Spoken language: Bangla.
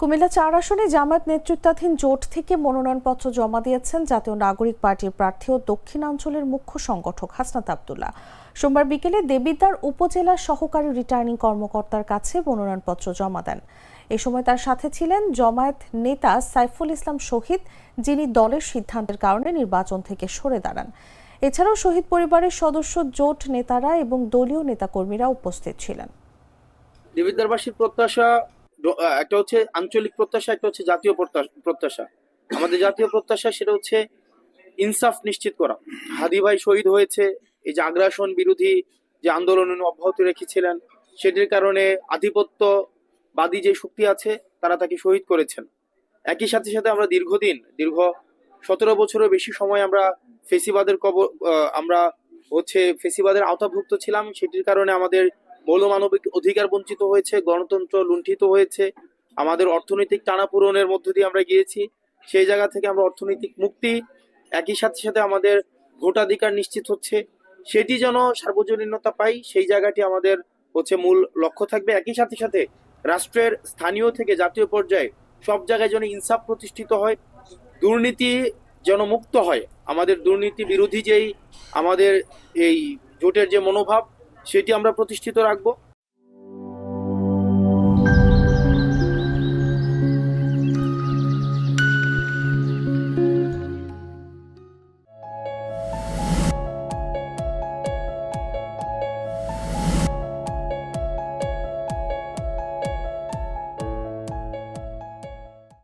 কুমিল্লা ৪ আসনে জামায়াত নেতৃত্বাধীন জোট থেকে মনোনয়নপত্র জমা দিয়েছেন জাতীয় নাগরিক পার্টির প্রার্থী ও দক্ষিণাঞ্চলের মুখ্য সংগঠক হাসনাত আব্দুল্লাহ। সোমবার বিকেলে দেবিদ্বার উপজেলা সহকারী রিটার্নিং কর্মকর্তার কাছে মনোনয়নপত্র জমা দেন। এ সময় তার সাথে ছিলেন জামায়াত নেতা সাইফুল ইসলাম শহীদ, যিনি দলের সিদ্ধান্তের কারণে নির্বাচন থেকে সরে দাঁড়ান। এছাড়াও শহীদ পরিবারের সদস্য, জোট নেতারা এবং দলীয় নেতাকর্মীরা উপস্থিত ছিলেন। দেবিদ্বারবাসীর প্রত্যাশা একটা হচ্ছে আঞ্চলিক প্রত্যাশা, একটা হচ্ছে জাতীয় প্রত্যাশা। আমাদের জাতীয় প্রত্যাশা সেটা হচ্ছে ইনসাফ নিশ্চিত করা। হাদি ভাই শহীদ হয়েছে, এই যে আগ্রাসন বিরোধী যে আন্দোলন অব্যাহত রেখেছিলেন, সেটির কারণে আধিপত্যবাদী যে শক্তি আছে তারা তাকে শহীদ করেছেন। একই সাথে সাথে আমরা দীর্ঘ 17 বছরের বেশি সময় আমরা ফেসিবাদের আওতাভুক্ত ছিলাম। সেটির কারণে আমাদের মৌলমানবিক অধিকার বঞ্চিত হয়েছে, গণতন্ত্র লুণ্ঠিত হয়েছে, আমাদের অর্থনৈতিক টানাপোড়েনের মধ্য দিয়ে আমরা গিয়েছি। সেই জায়গা থেকে আমরা অর্থনৈতিক মুক্তি, একই সাথে সাথে আমাদের ভোটাধিকার নিশ্চিত হচ্ছে, সেটি যেন সার্বজনীনতা পাই, সেই জায়গাটি আমাদের মূল লক্ষ্য থাকবে। একই সাথে সাথে রাষ্ট্রের স্থানীয় থেকে জাতীয় পর্যায়ে সব জায়গায় যেন ইনসাফ প্রতিষ্ঠিত হয়, দুর্নীতি যেন মুক্ত হয়। আমাদের দুর্নীতি বিরোধী যেই আমাদের এই জোটের যে মনোভাব, সেটি আমরা প্রতিষ্ঠিত রাখবো।